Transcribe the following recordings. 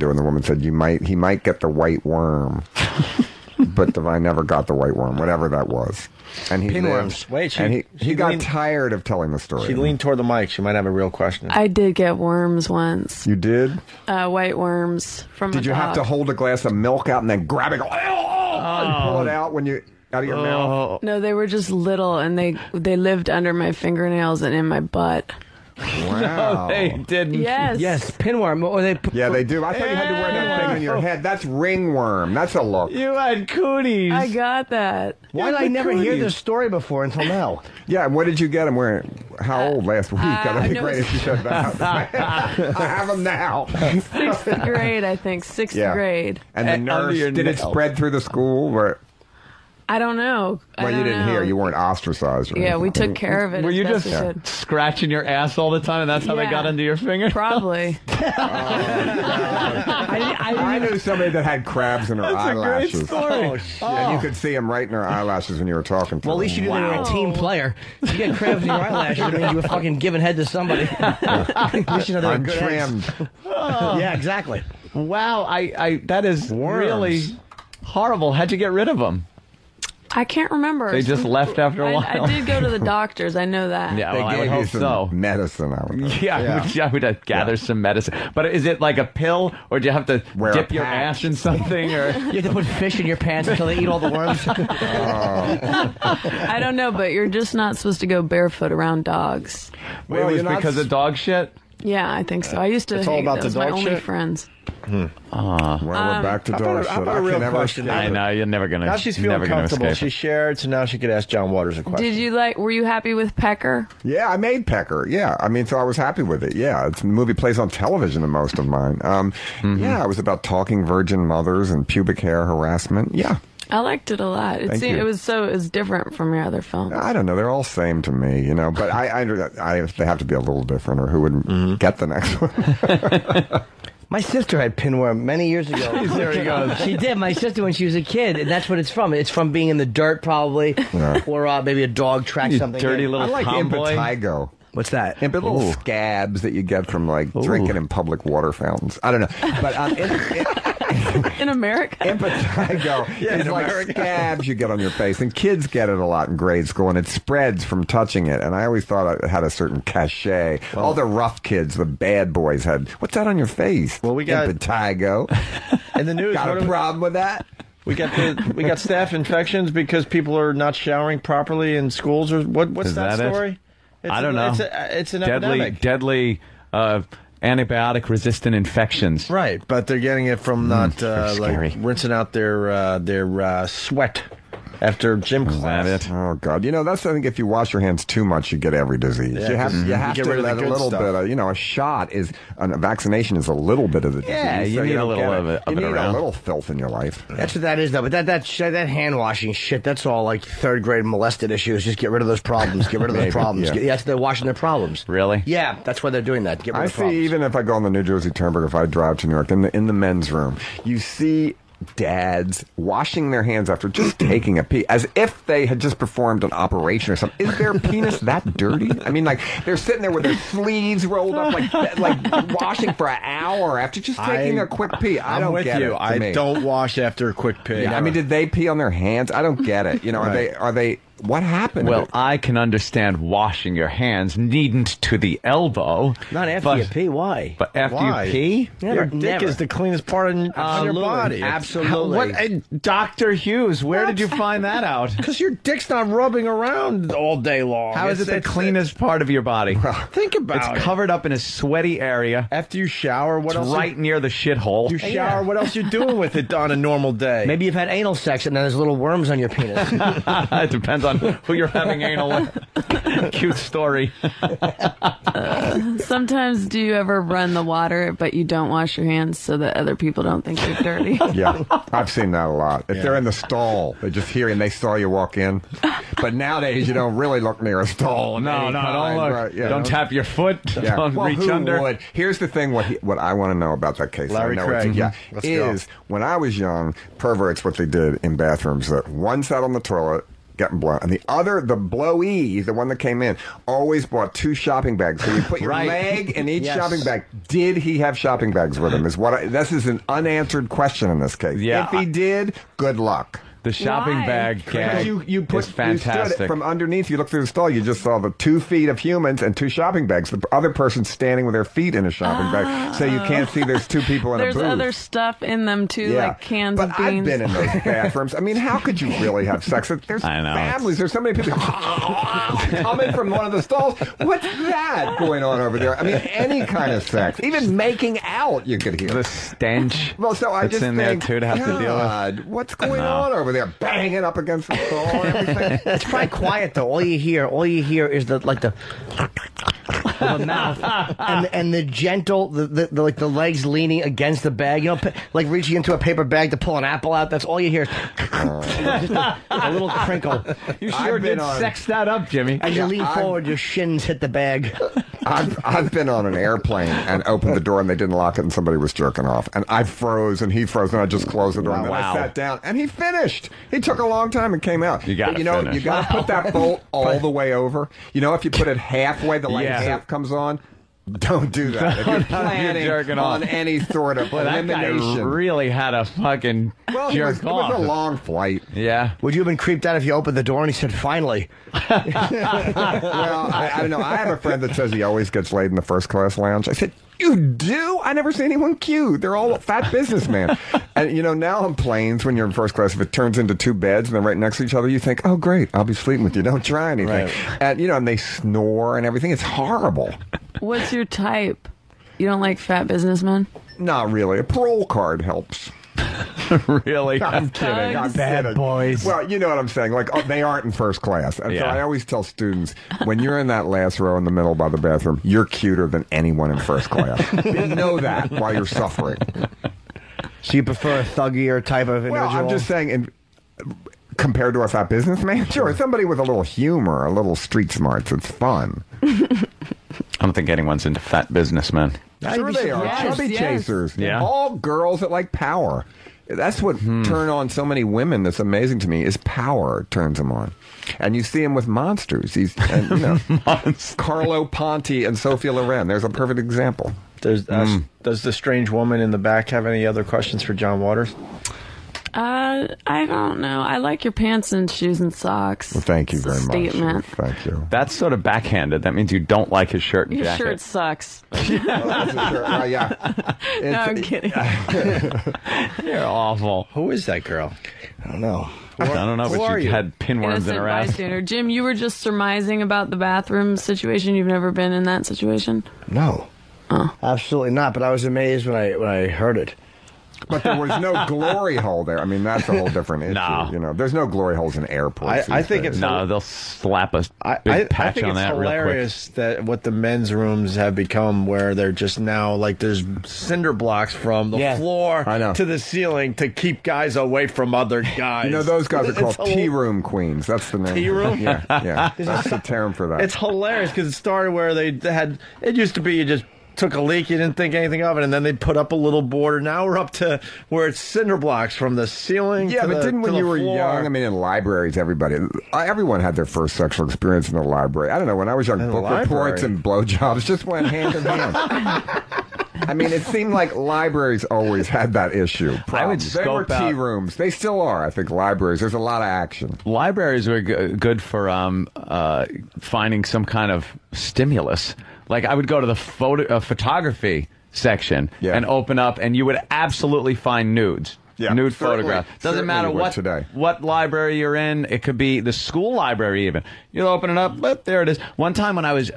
do, and the woman said, he might get the white worm. But I never got the white worm, whatever that was. And he Pinworms. Wait, he got tired of telling the story. She leaned toward the mic. She might have a real question. I did get worms once. You did? White worms from Did you have to hold a glass of milk out and then grab it and pull it out out of your mouth? No, they were just little, and they lived under my fingernails and in my butt. Wow. No, they didn't. Yes, pinworm. Or they yeah, they do. I thought you had to wear that thing in your head. That's ringworm. That's a look. You had cooties. I got that. Why did I never hear this story before until now? Yeah, what did you get him wearing? How old last week? That'd be great if you said that. I have them now. 6th grade, I think. 6th grade. And the nurse, did it spread through the school? Or? I don't know. Well, you didn't hear. You weren't ostracized. Yeah, we took care of it. Were you just scratching your ass all the time, and that's how they got into your finger? Probably. I knew somebody that had crabs in her eyelashes. That's a great story. And you could see them right in her eyelashes when you were talking to Well, them. at least you knew they were a team player. If you get crabs in your eyelashes, it means you were fucking giving head to somebody. At least you know they're good trimmed. Yeah, exactly. Wow, that is really horrible. How'd you get rid of them? I can't remember. They just left after a while. I did go to the doctors. I know that. Yeah, well, I would hope so. Medicine, I would hope. Yeah, I would gather some medicine. But is it like a pill, or do you have to dip your ass in something? Or you have to put fish in your pants until they eat all the worms? I don't know, but you're just not supposed to go barefoot around dogs. Well, it was because of dog shit? Yeah, I think so. I used to It's all hate about those. the My dog only shit? friends. Well, we're back to dog shit. How about a real question? I know, you're never going to Now she's feeling comfortable. She shared, so now she could ask John Waters a question. Were you happy with Pecker? Yeah, I made Pecker. Yeah, I mean, so I was happy with it. Yeah, the movie plays on television in most of mine. Yeah, it was about talking virgin mothers and pubic hair harassment. Yeah. I liked it a lot. It was different from your other films. I don't know. They're all same to me, you know. But they have to be a little different, or who would get the next one? My sister had pinworm many years ago. There he goes. She did. My sister when she was a kid, and that's what it's from. It's from being in the dirt, probably, or maybe a dog tracked something. Dirty little I like tomboy. impetigo. What's that? Little scabs that you get from drinking in public water fountains. I don't know, but in America, impetigo is like scabs you get on your face, and kids get it a lot in grade school, and it spreads from touching it. And I always thought it had a certain cachet. All the rough kids, the bad boys, had what's that on your face? Well, we got impetigo. In the news, got a problem with that? We got staph infections because people are not showering properly in schools, or what's that story? I don't know. It's an epidemic. Deadly antibiotic-resistant infections. Right, but they're getting it from not rinsing out their sweat after gym class. Is that it? Oh, God. You know, I think if you wash your hands too much, you get every disease. Yeah, you have get to rid of let the a good little stuff. bit of, a vaccination is a little bit of the disease. Yeah, you need a little of it. You need a little filth in your life. That's what that is, though. But that hand washing shit, that's all like third grade molested issues. Just get rid of those problems. Get rid of those problems. Yeah. That's they're washing their problems. Really? Yeah, that's why they're doing that. Get rid of problems. Even if I go on the New Jersey Turnpike, if I drive to New York, in the men's room, you see dads washing their hands after just taking a pee, as if they had just performed an operation or something. Is their penis that dirty? I mean, they're sitting there with their sleeves rolled up, like washing for an hour after just taking a quick pee. I'm with you. I don't wash after a quick pee. Yeah, I mean, did they pee on their hands? I don't get it. You know, are they? What happened? Well, I can understand washing your hands needn't to the elbow. Not after you pee. Why? But after you pee? Your dick is the cleanest part on your body. Absolutely. Dr. Hughes, where did you find that out? Because your dick's not rubbing around all day long. How is it the cleanest part of your body? Think about it. It's covered up in a sweaty area. After you shower, what else? Right near the shithole. You shower, what else you doing with it on a normal day? Maybe you've had anal sex and then there's little worms on your penis. It depends on who you're having anal with. Cute story. Sometimes do you ever run the water but you don't wash your hands so that other people don't think you're dirty? Yeah, I've seen that a lot. If they're in the stall, they just hear you and they saw you walk in. But nowadays, you don't really look near a stall. No, don't look. Right, don't tap your foot. Yeah. Don't reach who under. Would? Here's the thing, what I want to know about that case. Larry I know Craig. Is when I was young, perverts, what they did in bathrooms, one sat on the toilet, getting blown. And the blowee, the one that came in, always bought 2 shopping bags. So you put your leg in each shopping bag. Did he have shopping bags with him? This is an unanswered question in this case. Yeah, if he did, good luck. The shopping bag gag is fantastic. You stood from underneath, you look through the stall, you just saw the 2 feet of humans and 2 shopping bags. The other person standing with their feet in a shopping bag, so you can't see there's 2 people in a booth. There's other stuff in them too, like cans of beans. But I've been in those bathrooms. I mean, how could you really have sex? There's families. There's so many people coming from one of the stalls. What's that going on over there? I mean, any kind of sex, even making out, you could hear the stench. Well, so I just in think, there too to have to deal with. What's going on over there? Banging up against the stall and everything. It's probably quiet though. All you hear is the mouth and the gentle the legs leaning against the bag. You know, like reaching into a paper bag to pull an apple out. That's all you hear. Just a little crinkle. You sure did sex that up, Jimmy. As you lean forward, your shins hit the bag. I've been on an airplane and opened the door and they didn't lock it and somebody was jerking off and I froze and he froze and I just closed the door and then I sat down and he finished. He took a long time and came out. You got to put that bolt all the way over. You know, if you put it halfway, the light half comes on. Don't do that. If you're planning on any sort of elimination. That guy really had a fucking jerk off. It was a long flight. Yeah. Would you have been creeped out if you opened the door and he said, finally? Well, I don't know. I have a friend that says he always gets laid in the first class lounge. I said, you do? I never see anyone cute. They're all fat businessmen. And, now on planes, when you're in first class, if it turns into 2 beds and they're right next to each other, you think, oh, great, I'll be sleeping with you. Don't try anything. Right. And they snore and everything. It's horrible. What's your type? You don't like fat businessmen? Not really. A parole card helps. Really? I'm kidding. I'm bad boys. Well, you know what I'm saying. Like, they aren't in first class. And so I always tell students, when you're in that last row in the middle by the bathroom, you're cuter than anyone in first class. You know that while you're suffering. So you prefer a thuggier type of individual? Well, I'm just saying, compared to a fat businessman, sure, somebody with a little humor, a little street smarts, it's fun. I don't think anyone's into fat businessmen. Sure they are. Chubby chasers. Yeah. All girls that like power. That's what turn on so many women. That's amazing to me is power turns them on. And you see him with monsters. Carlo Ponti and Sophia Loren. There's a perfect example. Does the strange woman in the back have any other questions for John Waters? I don't know. I like your pants and shoes and socks. Well, thank you It's very a statement. much. Thank you. That's sort of backhanded. That means you don't like his shirt and Your jacket. shirt sucks. Yeah. No, I'm kidding. You're awful. Who is that girl? I don't know. I don't know, but you had pinworms in her ass. Bystander. Jim, you were just surmising about the bathroom situation. You've never been in that situation? No. Oh. Absolutely not. But I was amazed when I heard it. But there was no glory hole there. I mean, that's a whole different issue. No. There's no glory holes in airports. I think it's they'll slap a big patch on that real quick. I think it's hilarious that what the men's rooms have become, where they're just now like there's cinder blocks from the floor to the ceiling to keep guys away from other guys. Those guys are called tea room queens. That's the name. Tea room? Yeah. That's the term for that. It's hilarious because it started where they had. It used to be you just took a leak, you didn't think anything of it, and then they put up a little border. Now we're up to where it's cinder blocks from the ceiling. Yeah, but didn't when you were young? I mean, in libraries, everyone had their first sexual experience in the library. I don't know. When I was young, book reports and blowjobs just went hand in hand. I mean, it seemed like libraries always had that issue. I would They were tea rooms. They still are, I think, libraries. There's a lot of action. Libraries were good for finding some kind of stimulus. Like, I would go to the photography section and open up, and you would absolutely find nudes. Yeah, nude photographs. Doesn't matter what library you're in. It could be the school library even. You'll open it up, but there it is. One time when I was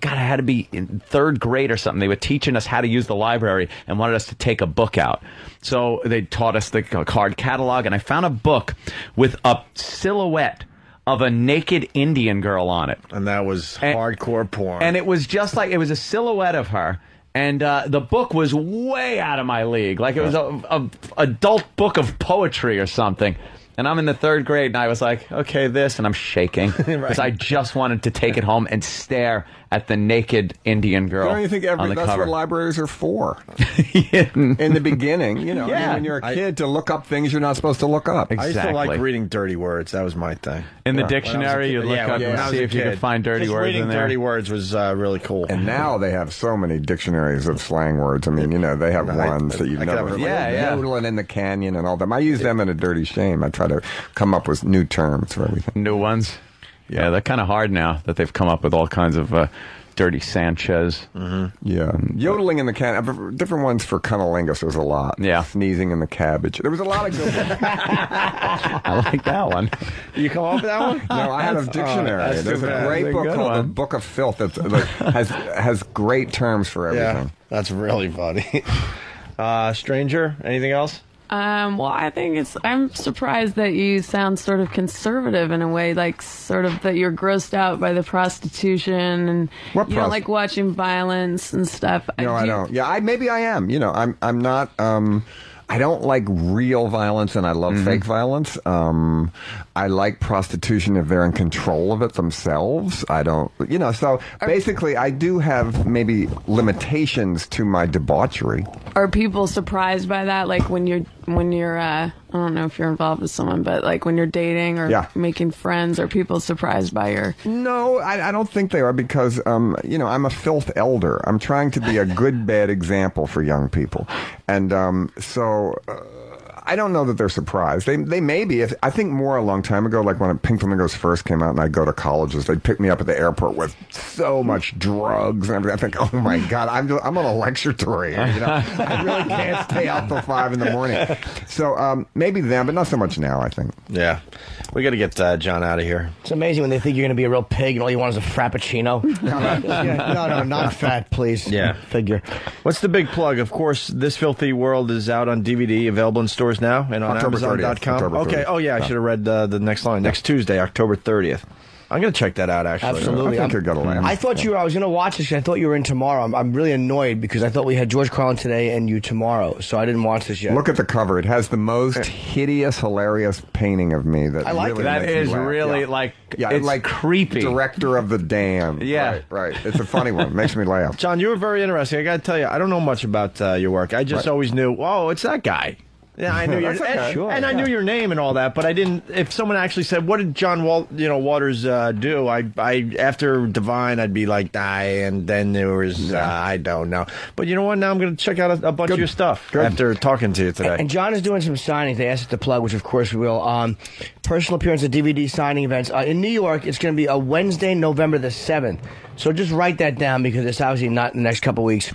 God, I had to be in 3rd grade or something. They were teaching us how to use the library and wanted us to take a book out. So they taught us the card catalog, and I found a book with a silhouette of a naked Indian girl on it. And that was hardcore porn. And it was just like, it was a silhouette of her. And the book was way out of my league. Like, it was a adult book of poetry or something. And I'm in the 3rd grade, and I was like, okay, this, and I'm shaking. Because I just wanted to take it home and stare at the naked Indian girl. Don't you think on the that's cover. what libraries are for? In the beginning, you know, Yeah. when you're a kid, to look up things you're not supposed to look up. Exactly. I used to like reading dirty words. That was my thing. In the dictionary, you'd look up and see if you could find dirty words reading in there. dirty words was really cool. And now they have so many dictionaries of slang words. I mean, you know, they have ones that you've never. Yodeling in the canyon and all them. I use them in a dirty shame. I try to come up with new terms for everything. New ones. Yeah, they're kind of hard now that they've come up with all kinds of dirty Sanchez. Yeah. Yodeling in the canyon. Different ones for cunnilingus. There's a lot. Yeah. Sneezing in the cabbage. There was a lot of good ones. I like that one. You come up with that one? No, I have a dictionary. There's a great book called The Book of Filth that has great terms for everything. Yeah, that's really funny. Stranger, anything else? Well, I think I'm surprised that you sound sort of conservative in a way, like sort of that you're grossed out by the prostitution and you don't like watching violence and stuff. No, I don't. Yeah, maybe I am. You know, I'm not. I don't like real violence, and I love fake violence. I like prostitution if they're in control of it themselves. I don't, you know, so basically I do have maybe limitations to my debauchery. Are people surprised by that? Like when you're I don't know if you're involved with someone, but like when you're dating or making friends, are people surprised by your... No, I don't think they are because, you know, I'm a filth elder. I'm trying to be a good, bad example for young people. And so... I don't know that they're surprised. They may be. I think more a long time ago, like when Pink Flamingos first came out and I'd go to colleges, they'd pick me up at the airport with so much drugs and everything. I think, oh my God, I'm on a lecture tour here. You know? I really can't stay out till 5 in the morning. So maybe them, but not so much now, I think. Yeah. We got to get John out of here. It's amazing when they think you're going to be a real pig and all you want is a frappuccino. No, not fat, please. Yeah. Figure. What's the big plug? Of course, This Filthy World is out on DVD, available in stores now and on Amazon.com. Okay. Oh, yeah, I should have read the next line. Next Tuesday, October 30th. I'm going to check that out, actually. Absolutely. I think you're going to laugh. I thought I was going to watch this. I thought you were in tomorrow. I'm really annoyed because I thought we had George Carlin today and you tomorrow, so I didn't watch this yet. Look at the cover. It has the most hideous, hilarious painting of me. That I like really it. That makes is me laugh. really it's like creepy. Director of the Dam. Yeah. Right. It's a funny one. Makes me laugh. John, you were very interesting. I got to tell you, I don't know much about your work. I just always knew, oh, it's that guy. Yeah, I knew your I knew your name and all that, but I didn't. If someone actually said, "What did John Waters do?" I after Divine, I'd be like, "Die," and then there was I don't know. But you know what? Now I'm going to check out a bunch of your stuff after talking to you today. And John is doing some signings. They asked us to plug, which of course we will. Personal appearance at DVD signing events in New York. It's going to be a Wednesday, November the 7th. So just write that down because it's obviously not in the next couple weeks.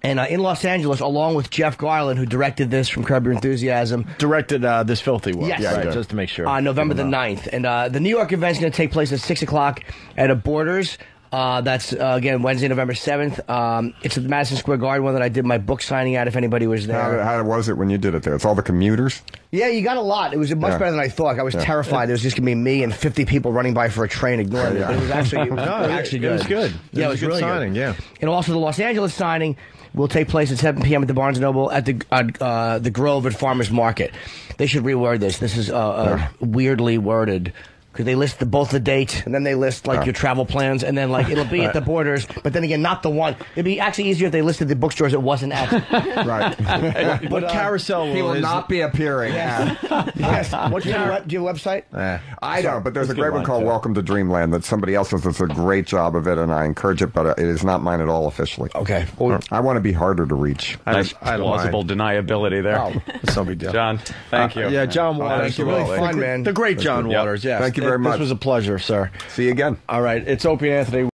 And in Los Angeles, along with Jeff Garland, who directed this from Curb Your Enthusiasm. Directed This Filthy World. Yes. Right, just to make sure. November the 9th. And the New York event's going to take place at 6 o'clock at a Borders. That's, again, Wednesday, November 7th. It's at the Madison Square Garden, one that I did my book signing at if anybody was there. How was it when you did it there? It's all the commuters? Yeah, you got a lot. It was much better than I thought. I was terrified. It was just going to be me and 50 people running by for a train ignoring me. But it was actually, actually good. It was good. Yeah, it was really signing, good. yeah. And also the Los Angeles signing will take place at 7 p.m. at the Barnes & Noble at the Grove at Farmers Market. They should reword this. This is weirdly worded. Because they list both the date, and then they list, like, your travel plans, and then, like, it'll be at the Borders, but then again, not the one. It'd be actually easier if they listed the bookstores it wasn't at. Right. But Carousel he will not be appearing. Yes. Do you have a website? I don't, but there's a great one called Welcome to Dreamland that somebody else does a great job of it, and I encourage it, but it is not mine at all officially. Okay. I want to be harder to reach. Nice plausible deniability there. Oh, that's no big deal. Thank you. Yeah, John Waters. Really fun, man. The great John Waters, yes. Thank you very much. This was a pleasure, sir. See you again. All right, it's Opie and Anthony.